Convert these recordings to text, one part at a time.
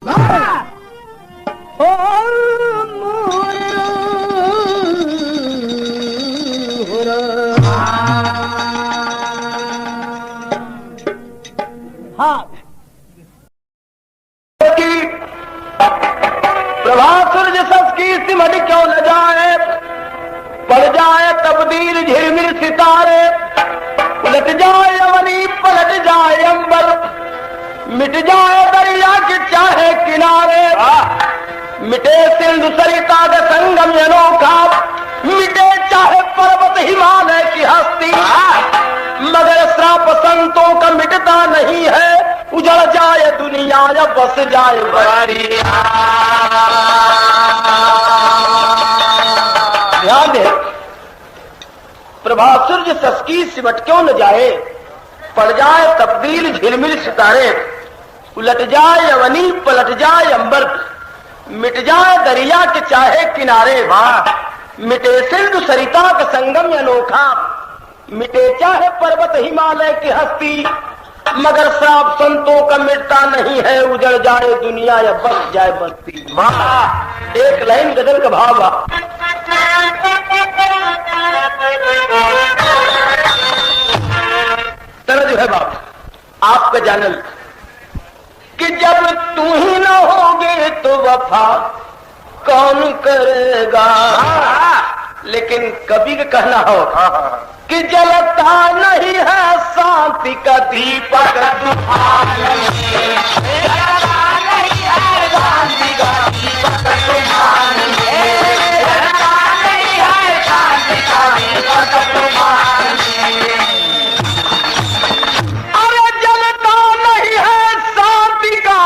प्रभात सूर्य सस की सिमट क्यों न जाए, पड़ जाए तब्दील झिरमिर सितारे, उलट जाए अवनी पलट जाए अंबर, मिट जाए दरिया के चाहे किनारे, मिटे सिंधु सरिता का संगम अनोखा, मिटे चाहे पर्वत हिमालय की हस्ती, मगर श्राप संतों का मिटता नहीं है, उजड़ जाए दुनिया या बस जाए बड़ी। ध्यान दे, प्रभात सूर्य ससकी सिमट क्यों न जाए, पड़ जाए तब्दील झिलमिल सितारे, उलट जाए अवनी पलट जाए अंबर, मिट जाए दरिया के चाहे किनारे, मिटे सिंधु सरिता का संगम अनोखा, मिटे चाहे पर्वत हिमालय की हस्ती, मगर श्राप संतों का मिटता नहीं है, उजड़ जाए दुनिया या बस जाए बस्ती। एक लाइन गजल का भाव तरह जो है बाप आपका जानल कि जब तू ही न होगे तो वफा कौन करेगा, लेकिन कभी का कहना हो कि जलता नहीं है शांति का दीपक, अरे जलता नहीं है शांति का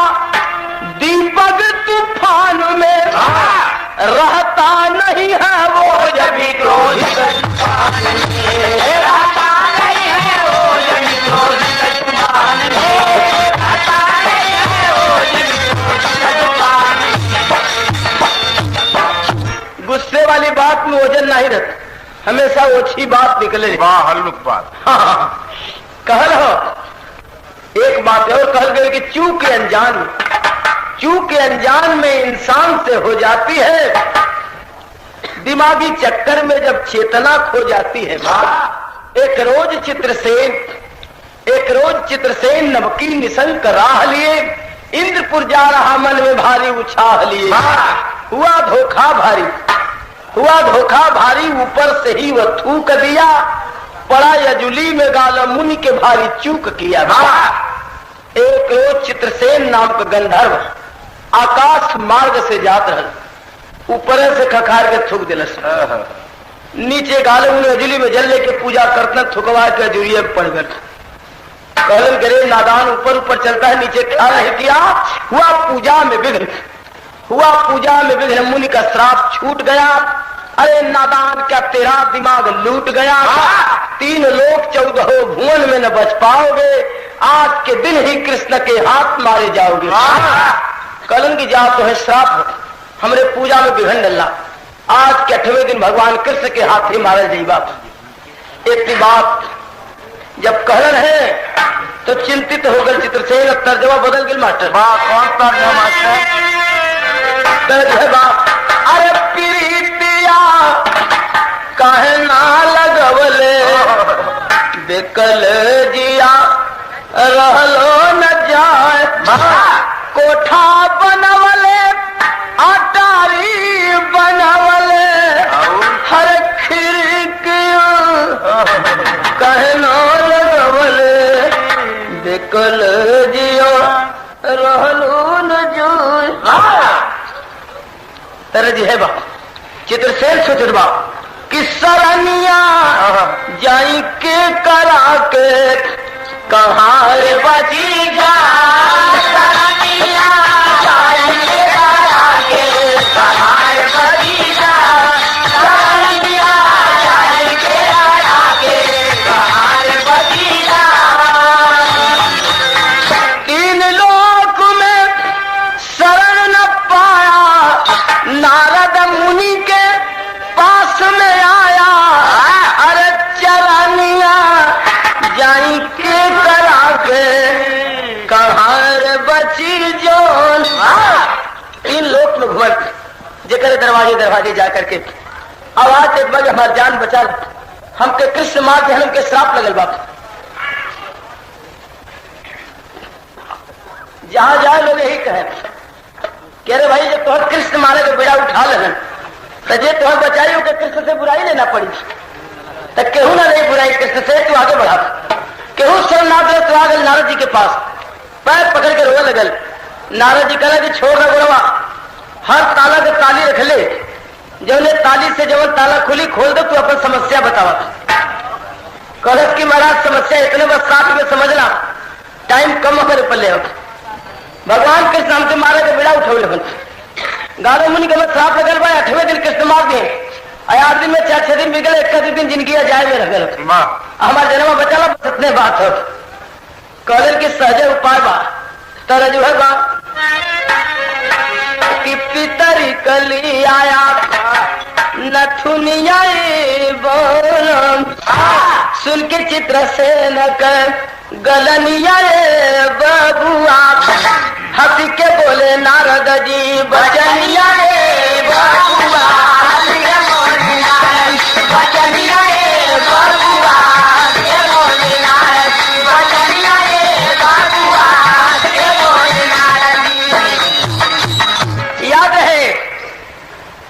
दीपक, तूफान में रहता नहीं है वो जब भी क्रोधित, गुस्से वाली बात में वजन नहीं रहता, हमेशा ओछी बात निकले। वाह हल्लुक बात। हाँ, कहल हो एक बात और कहल गई कि चूक अनजान में इंसान से हो जाती है, दिमागी चक्कर में जब चेतना खो जाती है। एक रोज चित्रसेन नमकी निशंक राह लिए, इंद्रपुर जा रहा मन में भारी उछाह लिए, हुआ धोखा भारी ऊपर से ही वह थूक दिया, पड़ा यजुली में गाला मुनि के भारी चूक किया। एक रोज चित्रसेन नाम का गंधर्व आकाश मार्ग से जात रहल, ऊपर से खखार के थूक दिलस, नीचे गाले मुनि यजुली में जल लेके पूजा करते थुकवा के अजुरिये में पड़ गए। कहलन करे नादान ऊपर ऊपर चलता है, नीचे ख्याल नहीं किया, हुआ पूजा में विघ्न, मुनि का श्राप छूट गया। अरे नादान क्या तेरा दिमाग लूट गया, 3 लोक 14 भुवन में न बच पाओगे, आज के दिन ही कृष्ण के हाथ मारे जाओगे। कहलन की जा तो है श्राप, हमरे पूजा में विघ्न डल्ला, आज के 8वें दिन भगवान कृष्ण के हाथ ही मारे जाइबा। एक बात जब कहलन है तो चिंतित हो गए चित्रसेन, तर्जमा बदल गए मास्टर। कौन तर्जमा मास्टर? है बाप, अरे प्रीतिया काहे ना लगवले, बेकल जिया रहलो न जाए, कोठा बनवले अटारी बनवले, हर खिड़किया काहे ना लगवले, बेकल जिया रहलो न जाए। तरह है बाप चित्रसेन सोचत बाप कि सरनिया जाई के करा के कहाँ रे बची जा, सरनिया जाई के करा के कहाँ रे बची जा, सरनिया जाई के करा के कहाँ रे बची जा। 3 लोक में शरण न पाया, नारद मुनि के पास में आया, अरे चरनिया जाई के करा के जेकर दरवाजे दरवाजे जा करके आवाज एक बार हमार जान बचा ला, हमके कृष्ण मार के हमके श्राप लगल बा। जहां जाए लोग यही कहे कि अरे भाई जब तुम कृष्ण मारे तो बेड़ा उठा लेना, तो जे तुम्हें बचाई के कृष्ण से बुराई लेना पड़ी, तो केहू ना नहीं बुराई कृष्ण से, तू आगे बढ़ा। केहू शरणनाथ तो आ गल नारद जी के पास, पैर पकड़ के रोने लगल। नारद जी कहला कि छोड़ ना गुरवा, हर ताला के ताली रख ले, जौने ताली से जवन ताला खुली खोल दो, तू अपन समस्या बतावा। कहलस कि महाराज समस्या इतने बस 7 में समझना, टाइम कम हमारे पल्ले हो। भगवान कृष्ण हमसे मारे के बेड़ा उठौले, गालो मुनि के श्राप लगल बा, 8वें दिन कृष्ण मार दिए, 8 दिन में 4-6 दिन बिगड़े, 21 दिन जिंदगी जाए में रह गल। हमारा जन्म बचा बस इतने बात हो। कहल की सहज उपाय बा, तर जो है बा कि पितर कली आया नथुनिया बोल, सुन के चित्र से न कर गलनिया बबुआ, हंसी के बोले नारद जी बचनिया बबुआ, बचनिया बबुआ, याद रहे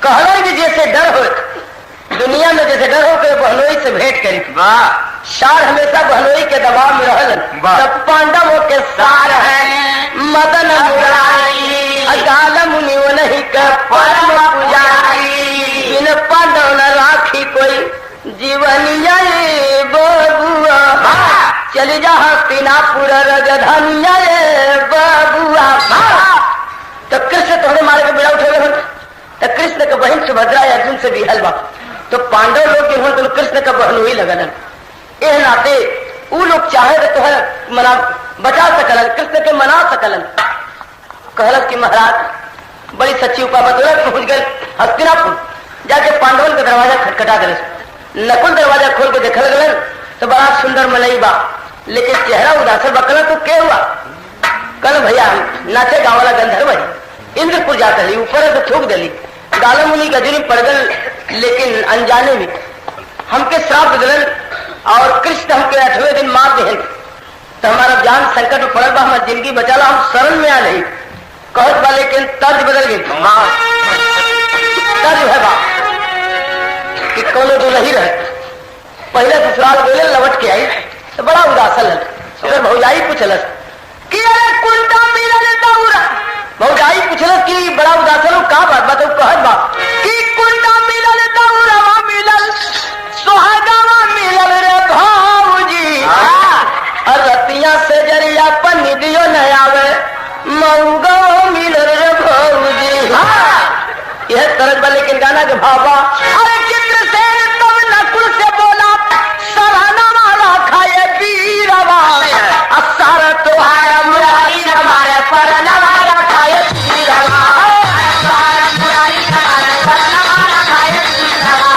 कहलो कि जैसे डर हो दुनिया में, जैसे डर हो के बहनोई से भेंट करी। सार हमेशा बहनोई के दबाव में रहल, तब पांडवों के सार है मदन मुरारी, अकाल मुनि नहीं कर परम पुजारी, बिन पांडव न राखी कोई जीवनिया बबुआ, चली जा हस्तिनापुर रजधनिया बबुआ। तो कृष्ण तोहरे मारे के बेड़ा उठे, तो कृष्ण का बहन सुभद्रा अर्जुन से बिहल बा, तो पांडव लोग के तो कृष्ण का बहन ही लगन। ए नाते वो लोग चाहे तो तोहर मना बचा सकलन, कृष्ण के मना सकलन। कहलक कि महाराज बड़ी सच्ची उपाय बतौलक, पहुंच गए हस्तिनापुर, जाके पांडवन का दरवाजा खटखटा गए। नकुल दरवाजा खोल के देखने लगलन तो बड़ा सुंदर मलई बा, लेकिन चेहरा उदास बकला। तो क्या हुआ? कल भैया नाचे गाँव वाला गंधर्व है, इंद्रपुर जाकर ली, ऊपर से थूक दिली, गाला मुनि गजरी पड़ गल, लेकिन अनजाने में हमके श्राप दिलन और कृष्ण हमके 8वें दिन मार दे, तो हमारा जान संकट में पड़ल बा, हमारी जिंदगी बचाला, हम शरण में आ नहीं कहत बा, लेकिन तर्ज बदल गई। तर्ज है बा कि कोनो दुलही रहे, पहले ससुराल बोले लौट के आई तो बड़ा उदासल है, अगर भौजाई पूछलस कि अरे कुंडा मिलल दौरा, भौजाई पूछलस कि बड़ा उदासल का बात बताओ। कहत बा कि कुंडा मिलल दौरा मिलल सुहागावा मिलल रे भाऊजी, और रतिया से जरिया पर निदियो न आवे मऊगा मिलल रे भाऊजी। यह तरज बा, लेकिन गाना के भावा अरे चित्रसेन तब नकुल से बोला सराहना वाला खाए बीरवा, असार तुहारा मुरारी हमारे परना वाला खाए बीरवा, असार मुरारी हमारे परना वाला खाए बीरवा,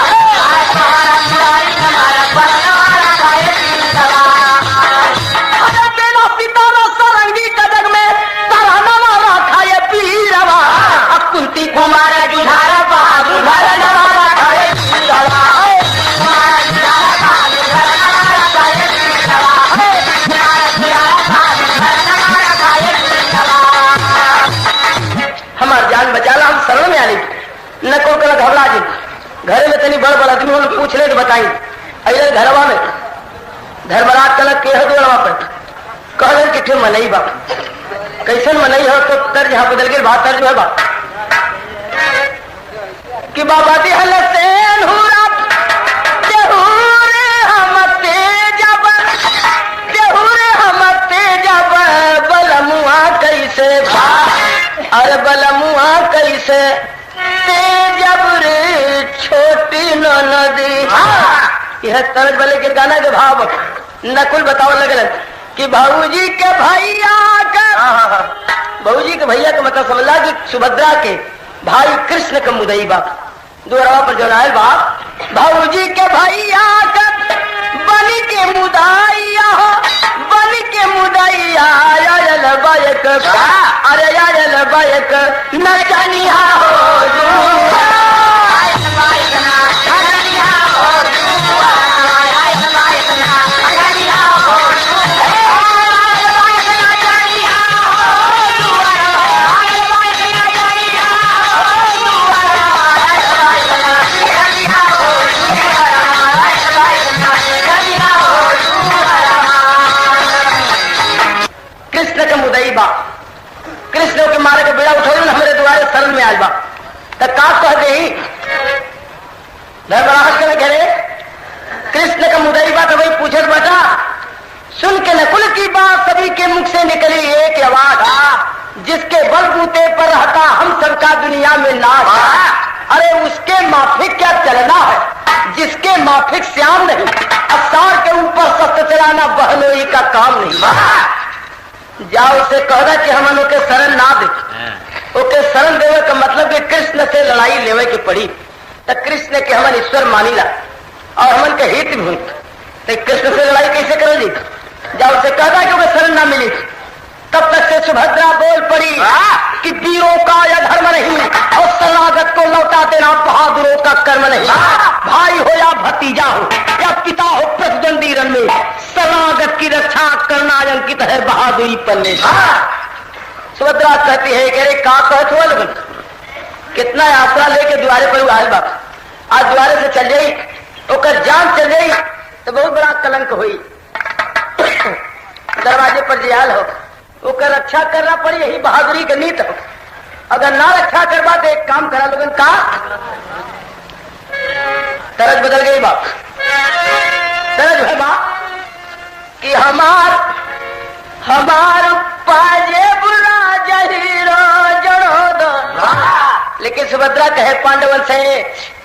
असार मुरारी हमारे परना वाला खाए बीरवा। अरे बेला सितारा सरंगी कदम में सराहना वाला खाए बीरवा, अब कुंती कुमार जुझारा बाबू भरना वाला खाए बीरवा, हमार जान बचाला, हम शरण में आली न को कर घबरा जी। घरे में तनी बड़ बड़ आदमी पूछ ले तो बताई, अरे घरवा में धर्मराज कलक के हवा पर कहलन कि फिर मनई बा, कैसन मनई हो तो तर्ज यहाँ बदल गई बात। तर्ज है बा कि बाबा दिहल सेन हुरा देहुरे हम तेजब, देहुरे हम तेजब, बलमुआ कैसे भा, अरे बलमुआ कैसे तेजब रे छोटी नदी। यह तरज वाले के गाना के भाव नकुल बताओ लगल कि भाऊजी के भैया का, भाऊजी के भैया का मतलब समझला कि सुभद्रा के भाई कृष्ण का मुदई बाप दोहरावा पर जो आयल बाप, भाऊजी के भैया का बन के मुदाइया, बन के मुदाइया आयल बायक, अरे आयल बायक नचनिया हो बा कृष्ण के मारे के बेड़ा उठो हमारे द्वारे शरण में आज बा तब का कह दे बड़ा हंस कह रहे कृष्ण का मुदई बात वही पूछत बेटा सुन के नकुल की बात सभी के मुख से निकली एक आवाज जिसके बलबूते पर रहता हम सबका दुनिया में नाश। अरे उसके माफिक क्या चलना है जिसके माफिक श्याम नहीं अवसार के ऊपर शस्त्र चलाना बहनोई का काम नहीं। जाओ उसे कहना कि हम के शरण ना दे ओके शरण देवे का मतलब कि कृष्ण से लड़ाई लेवे की पड़ी तो कृष्ण के हमन ईश्वर मानीला और हमन के हित भी तो कृष्ण से लड़ाई कैसे करेगी। जाओ उसे कहता कि उन्हें शरण ना मिली तब तक से सुभद्रा बोल पड़ी कि वीरों का यह धर्म नहीं और शरणागत को लौटा देना बहादुरों का कर्म नहीं। भाई हो या भतीजा हो या पिता हो प्रतिद्वंदी रण में शरणागत की रक्षा करना अंकित है बहादुरी पन्ने। सुभद्रा कहती है कि अरे का कहत हुआ लोगन कितना आसरा लेके द्वारे पर आयल बा आज द्वारे से चल जाई ओकर जान चल जाई तो बहुत बड़ा कलंक हुई। दरवाजे पर जियाल हो ओकर रक्षा करना पड़ी यही बहादुरी का नीत हो। अगर ना रक्षा करवा तो एक काम करा लोगन का तरज बदल गई बाप तरज है बाप कि हमार पाजे बुरा जहीरो जड़ो दो। लेकिन सुभद्रा कहे पांडवन से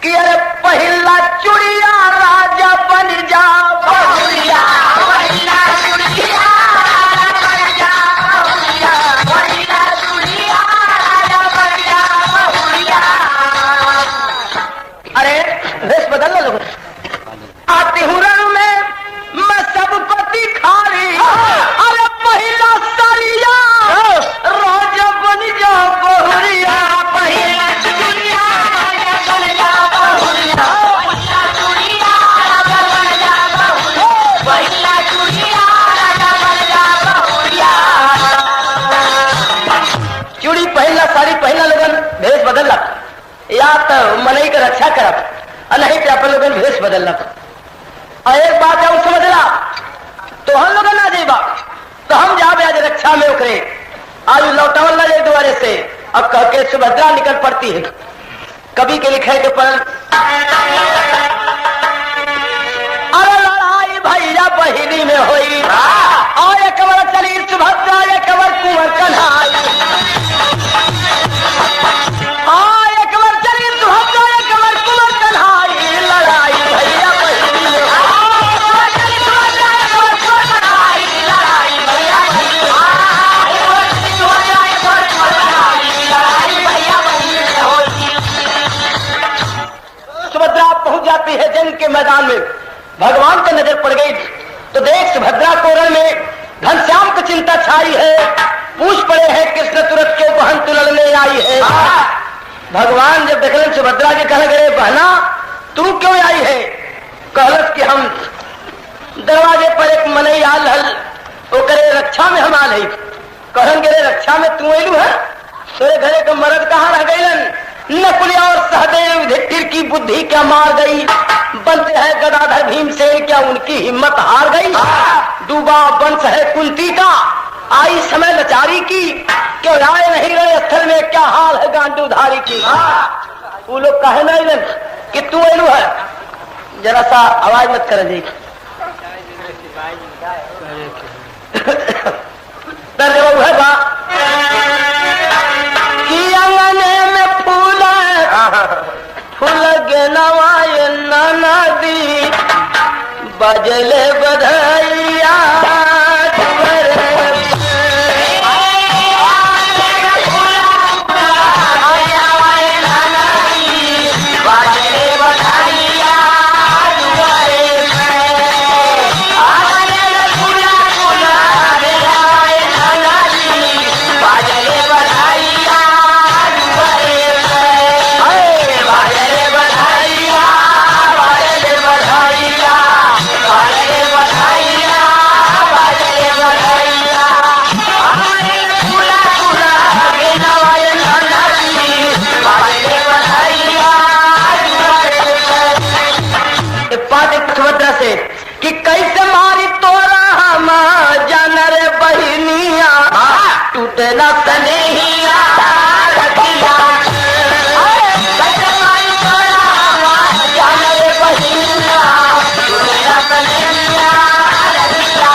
कि अरे पहला चुड़िया राजा बन जा बहुरिया भेष बदल लो आती हूँ रण में मैं सबको दिखा रही अरे पहला सारिया रोज बन जा बहुरिया पहला चुड़िया बन जा बहुरिया पहला चुड़िया बन जा बहुरिया चूड़ी पहला साड़ी पहला लोगन भेष बदल ला या तो मनई का रक्षा करब नहीं तो अपन लोगन भेष बदलना। और एक बात है समझला तो हम लोग ना जाइबा तो हम जावे आज रक्षा में उखरे आज लौटावल ना जाए द्वारे से। अब कह के सुभद्रा निकल पड़ती है कवि के लिखे के पर अरे लड़ाई भैया बहिनी में हुई और एक बार चली सुभद्रा एक बार कुंवर कन्हाई है जंग के मैदान में भगवान की नजर पड़ गई तो देख सुभद्रा को रण में घनश्याम की चिंता छाई है पूछ पड़े हैं कृष्ण तुरंत क्यों बहन तू लड़ने आई है। भगवान जब देखलन सुभद्रा जी कह गए बहना तू क्यों आई है कहलस कि हम दरवाजे पर एक मनई आल हल वो करे रक्षा में हम आल है कहन गे रक्षा में तू अलू है तेरे घरे का मर्द कहाँ रह गईलन नकुल और सहदेव युधिष्ठिर की बुद्धि क्या मार गई बनते हैं गदाधर भीमसेन क्या उनकी हिम्मत हार गई। डूबा वंश है कुंती का आई समय लाचारी की क्यों आए नहीं रहे स्थल में क्या हाल है गांडूधारी की। वो लोग कहे नहीं कि तू अलू है जरा सा आवाज मत कर दी है बा कि अंगने में फूल गनवाए नदी बजले बधाइया न सनेहिया रखिया कैसे माई तोरा जान रे बहिनिया टूटे न सनेहिया रखिया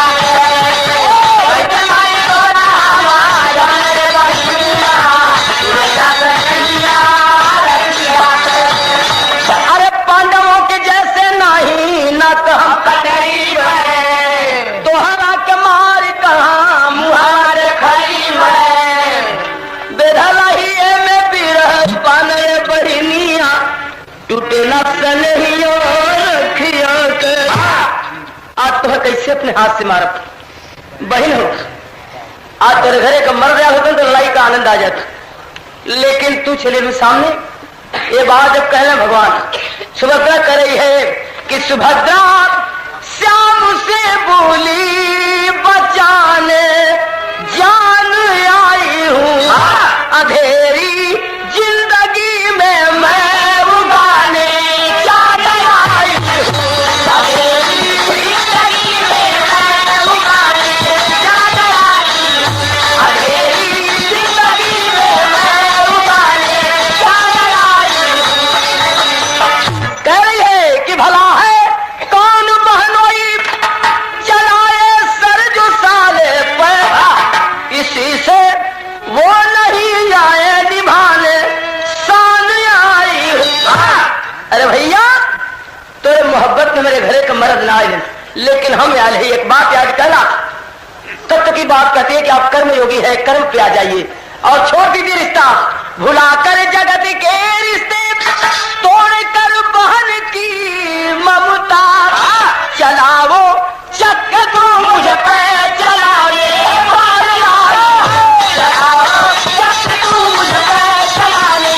कैसे माई तोरा जान रे बहिनिया टूटे न सनेहिया रखिया। अरे पांडवों के जैसे नहीं न तो हम कटरी में तोहरा के मार कहाँ मुहार खरी में बेधलहिए में बिरह पान रे बहिनिया टूटे न सनहियो रखिया के। आज तुम्हें कैसे अपने हाथ से मारत बहन हो, आज तेरे घरे का मर गया होता तो लड़ाई का आनंद आ जाता, लेकिन तू चले भी सामने ये बात जब कहना भगवान सुभद्रा कर रही है कि सुभद्रा श्याम से बोली बचाने जान आई हूँ अंधेरी जिंदगी में मैं उगाने जान आई हूँ अंधेरी जिंदगी में मैं उगाने जान आई हूँ अंधेरी जिंदगी में मैं उगाने जान आई हूँ। कह रही है कि भला है कौन बहनोई चलाए सर जो साले पर इसी से वो नहीं आए निभाने शान आई हूँ। अरे भैया तेरे मोहब्बत में मेरे घरे का मर्द ना आए, लेकिन हम याद है एक बात याद करना, तत्व की बात कहती है कि आप कर्म योगी है, कर्म पे आ जाइए और छोड़ दीजिए रिश्ता, भुलाकर जगत के रिश्ते तोड़कर बहन की ममता चलाओ चक को मुझ पे चलाओ चलाओ चक को मुझ पे चलाने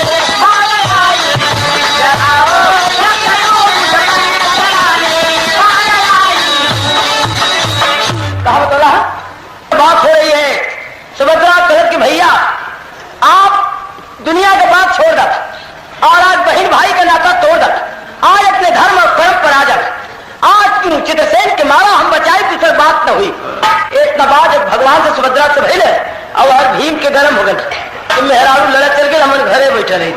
चलाओ चक को मुझ पे चलाने कहा बोला बात हो रही है। सुभद्रा कहत कि भैया आप दुनिया के बात छोड़ दो और आज बहन भाई का नाता तोड़ दो, आज अपने धर्म और कर्म पर आ जाओ। आज क्यों चित्रसेन के मारा हम बचाए दूसरी बात न हुई। एक नवाज भगवान से सुभद्रा से भइले और भीम के गरम हो गए तो मेहरारू लड़ा चल गए, हमन घरे बैठे रही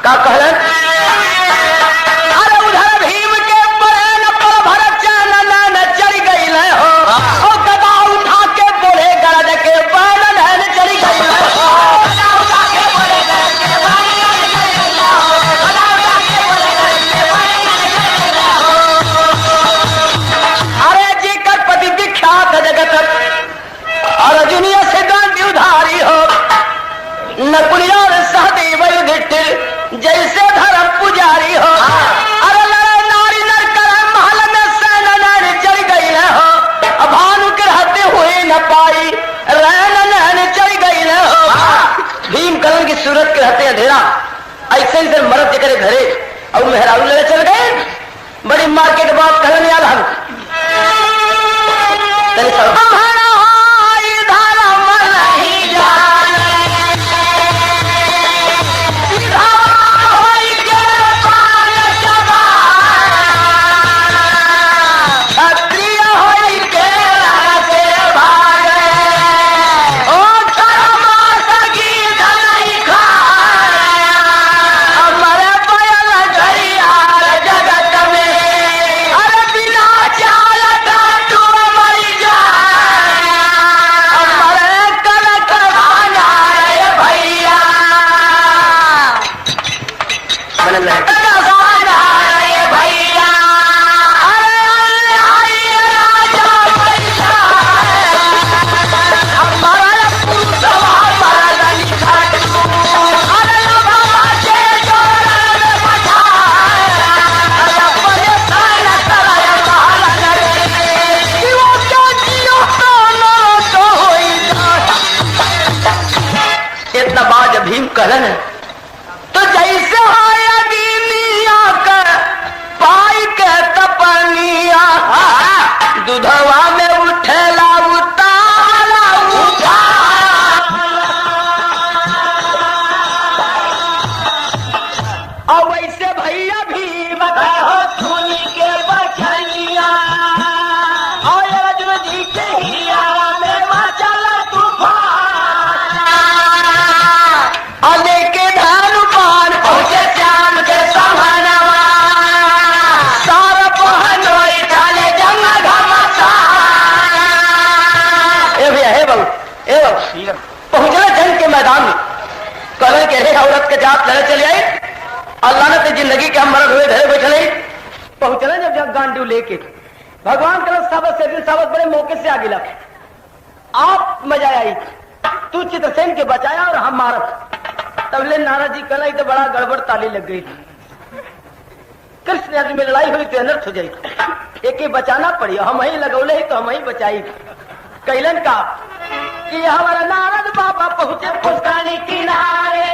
का कहलन। अरे उधर भीम के बरन पर भरत चानन चढ़ गई हो और गदा उठा के बोले गरज के बरन चढ़ गई हो जगत और अर्जुनिया से गांधी उधारी हो नकुलिया सहदेव युधिष्ठिर जैसे धर्म पुजारी हो। अरे लड़े नारी नर कर महल में सैन नैन चढ़ गई न हो भानु के रहते हुए न पाई रैन नैन चढ़ गई न हो। भीम कलन की सूरत के रहते अंधेरा ऐसे ही मरद के करे घरे और मेहरारू लड़े चल गए। बड़ी मार के बाद कलन याद हम भीम कहलन तो जैसे आया दीनिया कर पाई के तपनिया दुधवा में उठेला उतारा उठा और वैसे भैया भी बताओ धुनी के बचनिया और अर्जुन जी के हिया में मचल तूफान पहुंचले जंग के मैदान में। कहले के रे औरत के जात लड़े चले आई, अल्लाह ने तो जिंदगी के हम मरद हुए घरे बैठे। पहुंचले जब जग गांडू लेके भगवान कल साबत से साबत बड़े मौके से आगे लगे। आप मजा आई, तू चित्रसेन के बचाया और हम मारत। तब ले नाराज जी कल तो बड़ा गड़बड़ ताली लग गई। कृष्ण आदमी में लड़ाई हुई तो अनर्थ हो जाई, एक ही बचाना पड़ी। हम ही लगौले तो हम ही बचाई। कैलन का कि हमारा नारद बाबा पहुंचे पुष्करणी किनारे,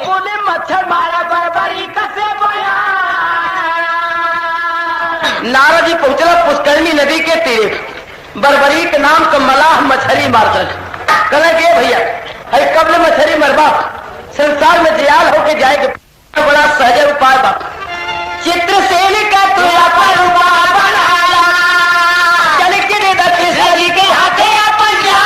बोले मच्छर मारा बरबरी कसे बोया। नारद जी पहुंचला पुष्करणी नदी के तीर, बरबरी के नाम का मलाह मछली मारता। कहने के भैया है कब मछली मरबा, संसार में जयाल होके जाएगा। बड़ा सहज उपाय बाप, चित्रसेन का तुरा पर उपाय बनाया, चल के दे कृष्ण जी के हाथे अपन जा।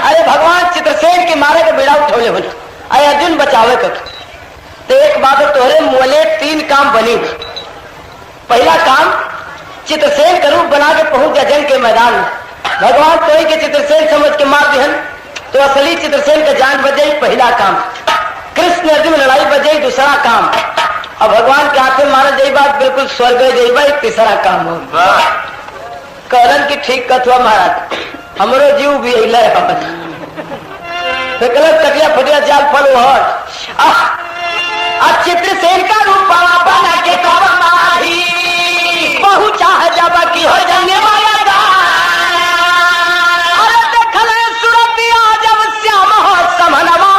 अरे भगवान चित्रसेन के मारे के बेड़ा उठौले होने, अरे अर्जुन बचावे कर। तो एक बात तोहरे मोले 3 काम बनी। पहला काम, चित्रसेन का रूप बना के पहुंच जा जंग के मैदान में। भगवान कोई के चित्रसेन समझ के मार दिहन तो असली चित्रसेन का जान बच जाई, पहला काम। कृष्ण अर्जुन लड़ाई बच जाई, दूसरा काम। अब भगवान के हाथ में मारा जाई बात बिल्कुल स्वर्ग जाई बाई, तीसरा काम हो। कहलन की ठीक कथुआ महाराज, हमरो जीव भी हिला है। कटिया फटिया जाल फल चित्रसेन का रूप बना के पहुंचा है जब की हो जाने वाला गा। अरे देखल सुरतिया जब श्याम हो समनवा,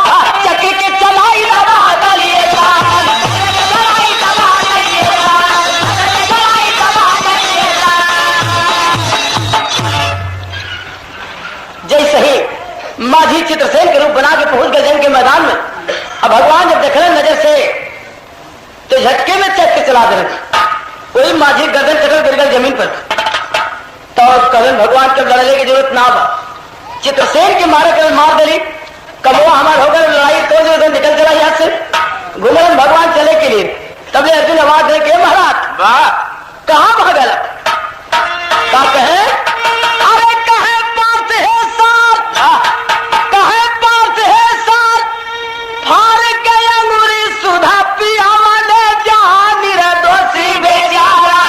चक्र के चलाई दबा दलिए जैसे ही माझी चित्रसेन के रूप बना के पहुंच गए जंग के मैदान में। अब भगवान जब देखले नजर से तो झटके में चक्र चला दे, वही माझी गर्दन चक्कर गिर गए जमीन पर। तो कल भगवान के लड़ने की जरूरत ना बा, चित्रसेन के मारे कल मार दली, कमवा हमार होकर लड़ाई तो जो निकल चला यहाँ से घूमन भगवान चले के लिए। तब ले अर्जुन आवाज दे के महाराज कहाँ भागल का कहे, अरे कहे पार्थ है साथ, कहे पार्थ है साथ, फार के अंगूरी सुधा पिया वाले जान निर्दोषी बेचारा,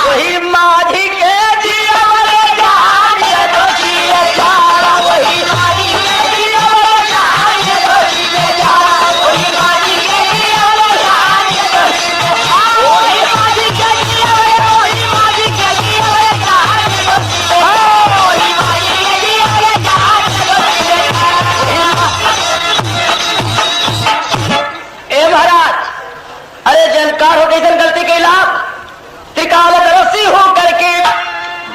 वही माझी के जिया वाले जान निर्दोषी बेचारा, वही माझी के जिया वाले जान निर्दोषी बेचारा, वही माझी के जिया वाले जान निर्दोषी बेचारा, वही माझी के जिया वाले, वही माझी के जिया वाले जान निर्दोषी बेचारा, वही माझी के जिया वाले जान निर्दोषी बेचारा। ए महाराज, अरे जनकार हो कैसे गलती कैला, त्रिकाल रसी हो करके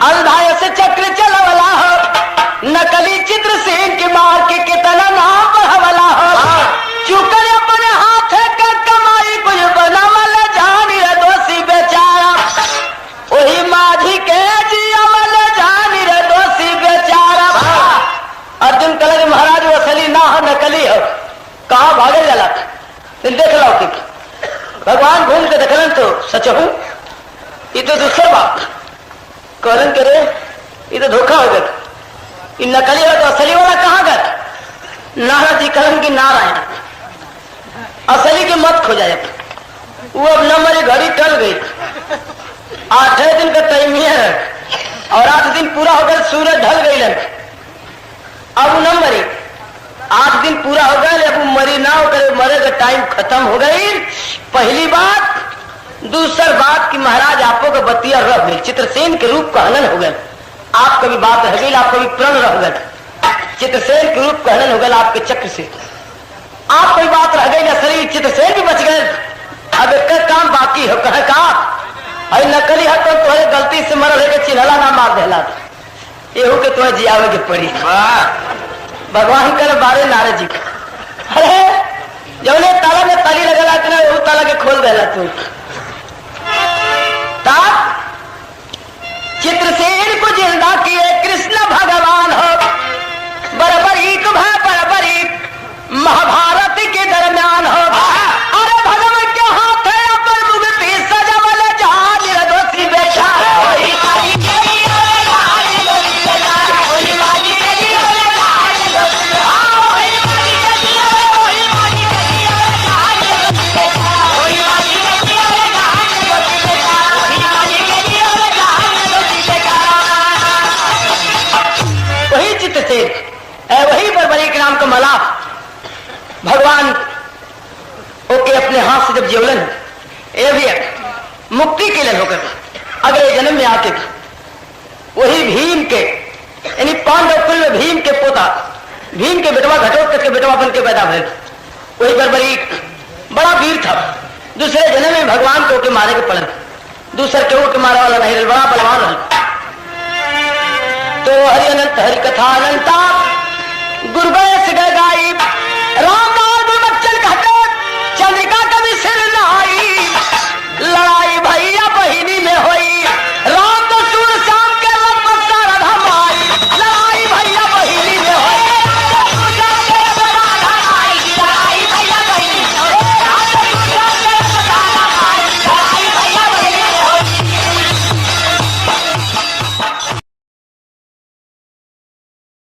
अलधाय से चक्र चलवला हो, नकली चित्रसेन के मार के कितना नाम बढ़वला हो, चुकर अपने हाथ का कमाई कुछ बनावल जान निर्दोषी बेचारा, वही माझी के जियावल जान निर्दोषी बेचारा। अर्जुन कलर महाराज वो असली ना हो नकली हो, कहाँ भागे जाला देख लो कि भगवान घूम के देखलन तो सच हूं, ये तो दूसरा बात कहलन करे, ये तो धोखा हो गया, ये नकली हो तो असली वाला कहाँ गया। नारद जी कहलन की नारायण असली की मत खो जाए। वो अब न मेरी घड़ी टल गई, 8 दिन का टाइम है और 8 दिन पूरा हो गया, सूरज ढल गई। अब न मरी, 8 दिन पूरा हो गया, अब मरी ना हो गए, मरे का टाइम खत्म हो गई। पहली बात। दूसरी बात कि महाराज आपको का बतिया रह गई, चित्रसेन के रूप का हनन हो गया, आपका भी बात रह गई, आपका भी प्रण रह गया। चित्रसेन के रूप का हनन हो गया आपके चक्र से, आपको भी बात रह गई, शरीर चित्रसेन भी बच गए। अब एक काम बाकी हो, कहे का अरे नकली है तो तुम्हारे गलती से मरल है कि चिन्हला ना मार देला, एहू के तुम्हें जियावे के पड़ी। भगवान कर बारे नारद जी, अरे जौने ताला में ताली लगला इतना वो ताला के खोल देला तू। चित्रसेन को जिंदा किए कृष्ण भगवान हो, बराबरी को बराबरी महाभारत के दरमियान हो। अरे भगवान के हाथ है अपन मुक्ति सजावल जान निर्दोषी बेचारा, वही कहते वही बर्बरीक नाम का मला भगवान ओके अपने हाथ से जब जीवलन ये भी मुक्ति के लिए होकर अगले जन्म में आके वही भीम के यानी पांडव कुल में भीम के पोता भीम के बेटवा घटोत्कच के बेटवा बन के पैदा हुए वही बर्बरीक बड़ा वीर था। दूसरे जन्म में भगवान को के मारे के पड़े दूसरे के के मारे वाला नहीं बड़ा बलवान रहा। तो हरि अनंत हरि कथा अनंता गुरु गए गाई